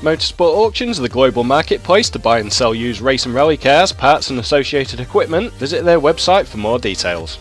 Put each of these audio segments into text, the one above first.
Motorsport Auctions are the global marketplace to buy and sell used race and rally cars, parts and associated equipment. Visit their website for more details.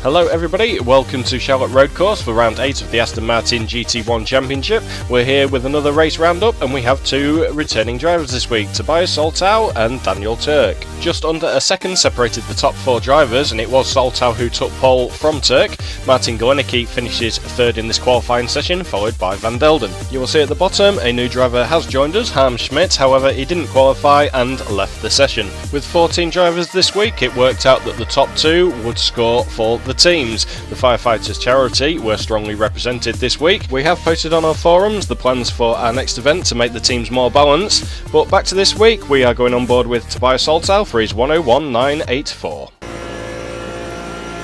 Hello everybody, welcome to Charlotte Road Course for round 8 of the Aston Martin GT1 Championship. We're here with another race roundup and we have two returning drivers this week, Tobias Soltau and Daniel Tuerk. Just under a second separated the top four drivers and it was Soltau who took pole from Tuerk. Martin Goenecke finishes third in this qualifying session, followed by Van Delden. You will see at the bottom a new driver has joined us, Harm Schmidt, however he didn't qualify and left the session. With 14 drivers this week, it worked out that the top two would score for the teams. The Firefighters charity were strongly represented this week. We have posted on our forums the plans for our next event to make the teams more balanced, but back to this week, we are going on board with Tobias Soltau for his 101.984.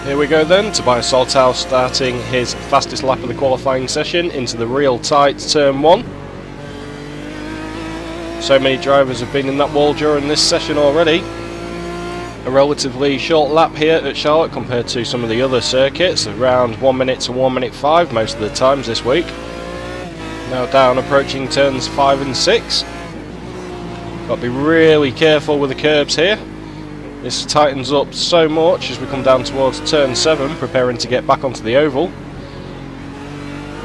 Here we go then, Tobias Soltau starting his fastest lap of the qualifying session into the real tight turn 1. So many drivers have been in that wall during this session already. A relatively short lap here at Charlotte compared to some of the other circuits, around 1 minute to 1 minute 5 most of the times this week. Now down approaching turns 5 and 6. Got to be really careful with the curbs here. This tightens up so much as we come down towards turn 7, preparing to get back onto the oval.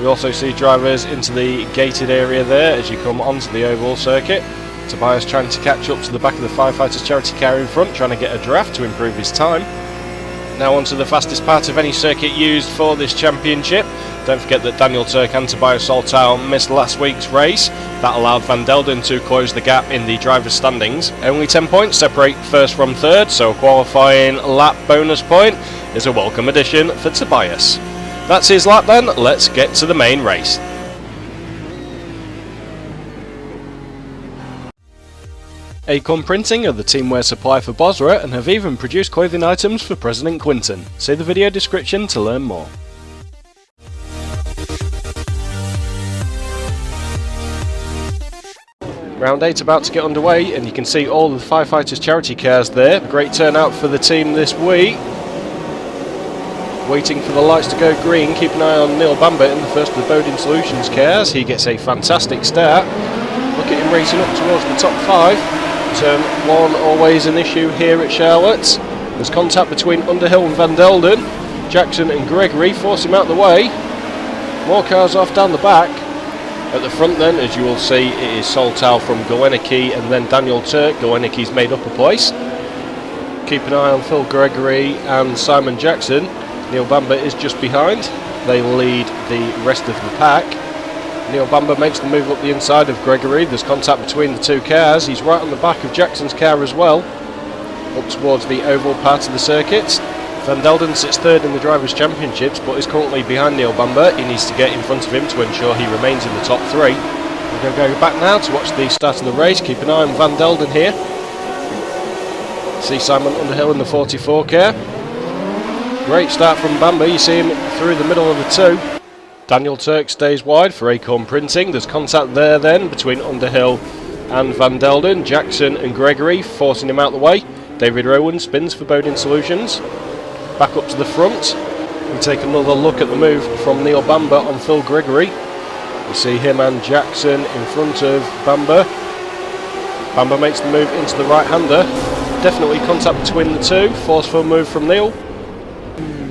We also see drivers into the gated area there as you come onto the oval circuit. Tobias trying to catch up to the back of the Firefighters charity car in front, trying to get a draft to improve his time. Now onto the fastest part of any circuit used for this championship. Don't forget that Daniel Tuerk and Tobias Soltau missed last week's race. That allowed Van Delden to close the gap in the driver's standings. Only 10 points separate first from third, so a qualifying lap bonus point is a welcome addition for Tobias. That's his lap then, let's get to the main race. Acorn Printing are the teamwear supply for BOSRA and have even produced clothing items for President Clinton. See the video description to learn more. Round 8 about to get underway and you can see all the Firefighters charity cars there. Great turnout for the team this week. Waiting for the lights to go green, keep an eye on Neil Bamber in the first of the Bodin Solutions cars. He gets a fantastic start. Look at him racing up towards the top 5. Turn 1 always an issue here at Charlotte. There's contact between Underhill and Van Delden. Jackson and Gregory force him out the way. More cars off down the back. At the front then, as you will see, it is Soltau from Goenecke and then Daniel Tuerk. Goenecke's made up a place. Keep an eye on Phil Gregory and Simon Jackson. Neil Bamber is just behind. They lead the rest of the pack. Neil Bamber makes the move up the inside of Gregory. There's contact between the two cars. He's right on the back of Jackson's car as well. Up towards the oval part of the circuit. Van Delden sits third in the Drivers' Championships but is currently behind Neil Bamber. He needs to get in front of him to ensure he remains in the top 3. We're going to go back now to watch the start of the race. Keep an eye on Van Delden here. See Simon Underhill in the 44 car. Great start from Bamber. You see him through the middle of the two. Daniel Tuerk stays wide for Acorn Printing. There's contact there then between Underhill and Van Delden. Jackson and Gregory forcing him out the way. David Rowan spins for Bodin Solutions. Back up to the front. We take another look at the move from Neil Bamber on Phil Gregory. We see him and Jackson in front of Bamber. Bamber makes the move into the right-hander. Definitely contact between the two. Forceful move from Neil.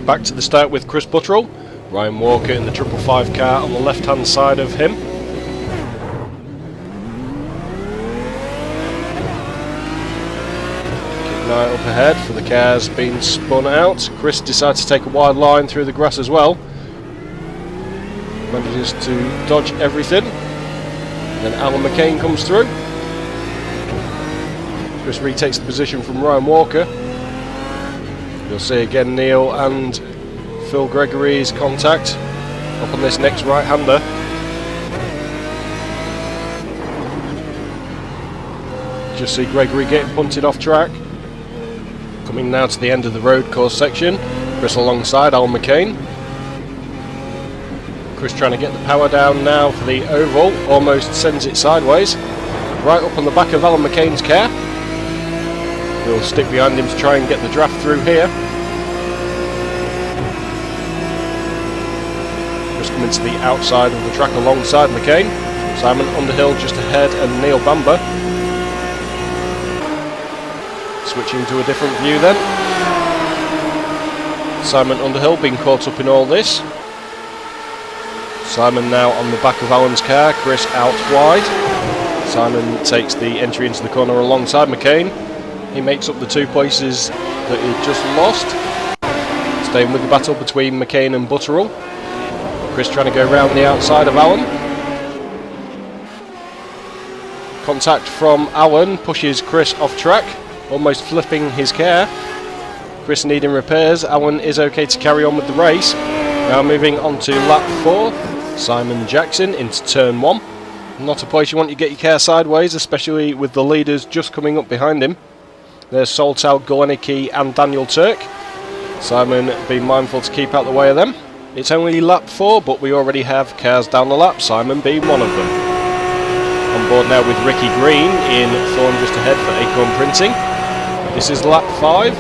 Back to the start with Chris Buttrell. Ryan Walker in the 555 car on the left-hand side of him. Keep an eye up ahead for the cars being spun out. Chris decides to take a wide line through the grass as well. Manages to dodge everything. Then Alan McCain comes through. Chris retakes the position from Ryan Walker. You'll see again Neil and Phil Gregory's contact up on this next right-hander. Just see Gregory getting punted off track. Coming now to the end of the road course section. Chris alongside Alan McCain. Chris trying to get the power down now for the oval. Almost sends it sideways. Right up on the back of Alan McCain's car. We'll stick behind him to try and get the draft through here. just coming to the outside of the track alongside McCain. Simon Underhill just ahead and Neil Bamber. Switching to a different view then. Simon Underhill being caught up in all this. Simon now on the back of Alan's car, Chris out wide. Simon takes the entry into the corner alongside McCain. He makes up the 2 places that he just lost. Staying with the battle between McCain and Butterell. Chris trying to go round the outside of Alan. Contact from Alan pushes Chris off track, almost flipping his car. Chris needing repairs. Alan is okay to carry on with the race. Now moving on to lap 4. Simon Jackson into turn 1. Not a place you want to get your car sideways, especially with the leaders just coming up behind him. There's Soltau, Golenicki and Daniel Tuerk. Simon being mindful to keep out the way of them. It's only lap 4, but we already have cars down the lap, Simon being one of them. On board now with Ricky Green in Thorn just ahead for Acorn Printing. This is lap 5.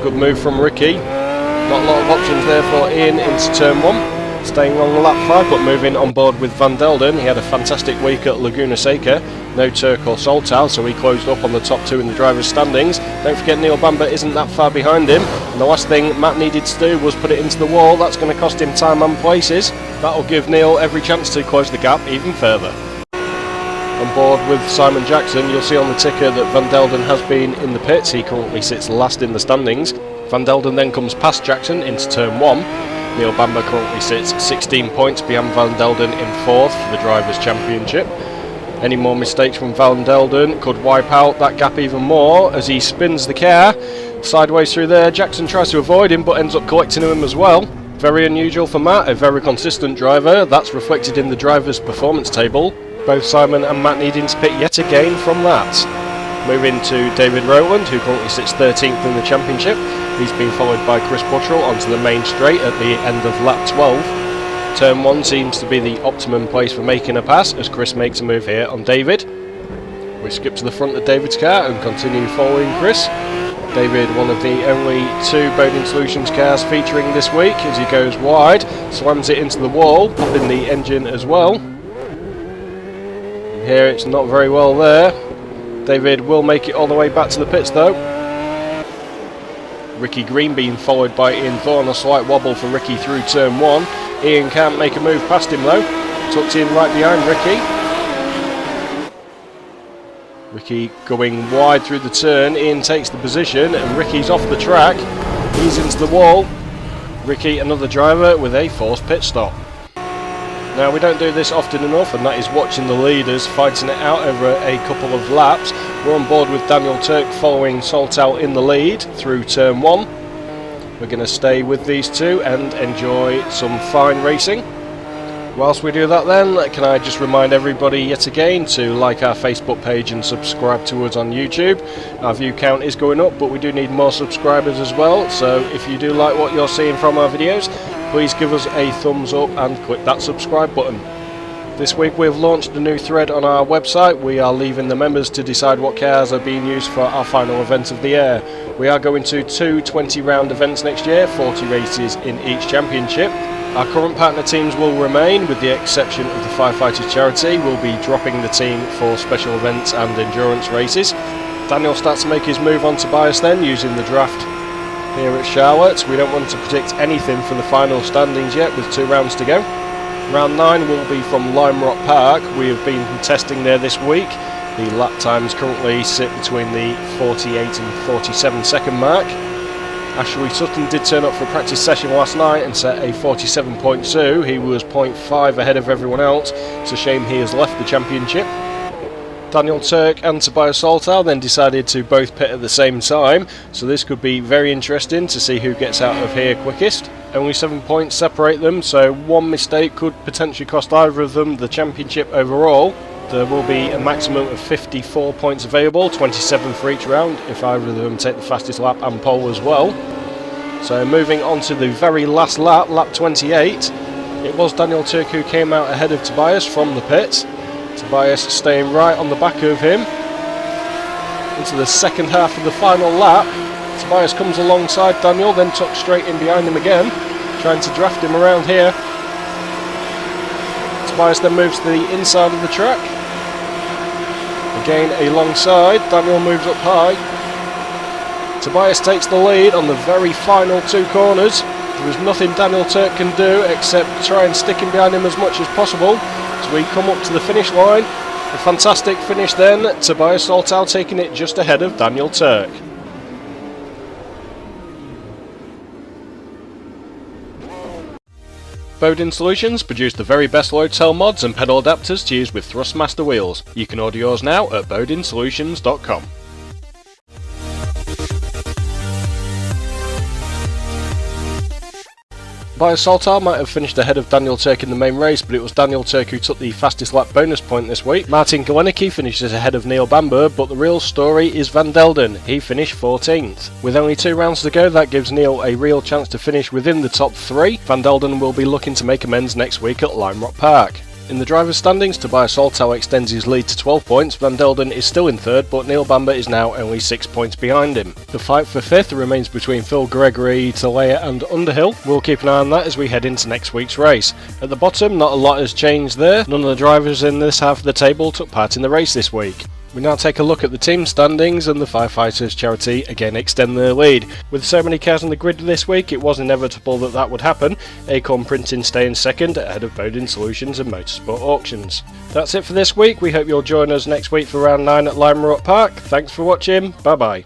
Good move from Ricky. Not a lot of options there for Ian into turn 1. Staying on lap 5 but moving on board with Van Delden. He had a fantastic week at Laguna Seca. No Tuerk or Soltau, so he closed up on the top 2 in the drivers' standings. Don't forget Neil Bamber isn't that far behind him. And the last thing Matt needed to do was put it into the wall. That's going to cost him time and places. That'll give Neil every chance to close the gap even further. On board with Simon Jackson, you'll see on the ticker that Van Delden has been in the pits. He currently sits last in the standings. Van Delden then comes past Jackson into turn 1. Neil Bamber currently sits 16 points behind Van Delden in 4th for the Drivers' Championship. Any more mistakes from Van Delden could wipe out that gap even more as he spins the car sideways through there. Jackson tries to avoid him but ends up collecting him as well. Very unusual for Matt, a very consistent driver. That's reflected in the drivers' performance table. Both Simon and Matt needing to pit yet again from that. Moving to David Rowland, who currently sits 13th in the championship. He's been followed by Chris Butterell onto the main straight at the end of lap 12. Turn 1 seems to be the optimum place for making a pass as Chris makes a move here on David. We skip to the front of David's car and continue following Chris. David, one of the only 2 Bowden Solutions cars featuring this week as he goes wide, slams it into the wall, popping the engine as well. Here it's not very well there. David will make it all the way back to the pits though. Ricky Green being followed by Ian Thorne, a slight wobble for Ricky through turn 1. Ian can't make a move past him though. Tucked in right behind Ricky. Ricky going wide through the turn. Ian takes the position and Ricky's off the track. He's into the wall. Ricky, another driver with a forced pit stop. Now we don't do this often enough, and that is watching the leaders fighting it out over a couple of laps. We're on board with Daniel Tuerk following Soltau in the lead through turn 1. We're going to stay with these 2 and enjoy some fine racing. Whilst we do that then, can I just remind everybody yet again to like our Facebook page and subscribe to us on YouTube. Our view count is going up, but we do need more subscribers as well, so if you do like what you're seeing from our videos, please give us a thumbs up and click that subscribe button. This week we've launched a new thread on our website. We are leaving the members to decide what cars are being used for our final event of the year. We are going to 2 20-round events next year, 40 races in each championship. Our current partner teams will remain, with the exception of the Firefighters charity. We'll be dropping the team for special events and endurance races. Daniel starts to make his move on Tobias then, using the draft here at Charlotte. We don't want to predict anything for the final standings yet, with 2 rounds to go. Round 9 will be from Lime Rock Park. We have been testing there this week. The lap times currently sit between the 48 and 47 second mark. Ashley Sutton did turn up for a practice session last night and set a 47.2. He was 0.5 ahead of everyone else. It's a shame he has left the championship. Daniel Tuerk and Tobias Soltau then decided to both pit at the same time, so this could be very interesting to see who gets out of here quickest. Only 7 points separate them, so one mistake could potentially cost either of them the championship overall. There will be a maximum of 54 points available, 27 for each round, if either of them take the fastest lap and pole as well. So moving on to the very last lap, lap 28, it was Daniel Tuerk who came out ahead of Tobias from the pits. Tobias staying right on the back of him. Into the second half of the final lap, Tobias comes alongside Daniel, then tucks straight in behind him again. trying to draft him around here. Tobias then moves to the inside of the track. Again alongside, Daniel moves up high. Tobias takes the lead on the very final 2 corners. There is nothing Daniel Tuerk can do except try and stick him behind him as much as possible as we come up to the finish line. A fantastic finish then, Tobias Soltau taking it just ahead of Daniel Tuerk. Bodin Solutions produce the very best load cell mods and pedal adapters to use with Thrustmaster wheels. You can order yours now at bodinsolutions.com. Tobias Soltau might have finished ahead of Daniel Tuerk in the main race, but it was Daniel Tuerk who took the fastest lap bonus point this week. Martin Galecki finishes ahead of Neil Bamber, but the real story is Van Delden. He finished 14th. With only 2 rounds to go, that gives Neil a real chance to finish within the top 3. Van Delden will be looking to make amends next week at Lime Rock Park. In the drivers' standings, Tobias Soltau extends his lead to 12 points, Van Delden is still in 3rd, but Neil Bamber is now only 6 points behind him. The fight for 5th remains between Phil Gregory, Talea and Underhill. We'll keep an eye on that as we head into next week's race. At the bottom, not a lot has changed there. None of the drivers in this half of the table took part in the race this week. We now take a look at the team standings, and the Firefighters charity again extend their lead. With so many cars on the grid this week, it was inevitable that that would happen. Acorn Printing staying 2nd ahead of Bodin Solutions and Motorsport Auctions. That's it for this week. We hope you'll join us next week for round 9 at Lime Rock Park. Thanks for watching. Bye bye.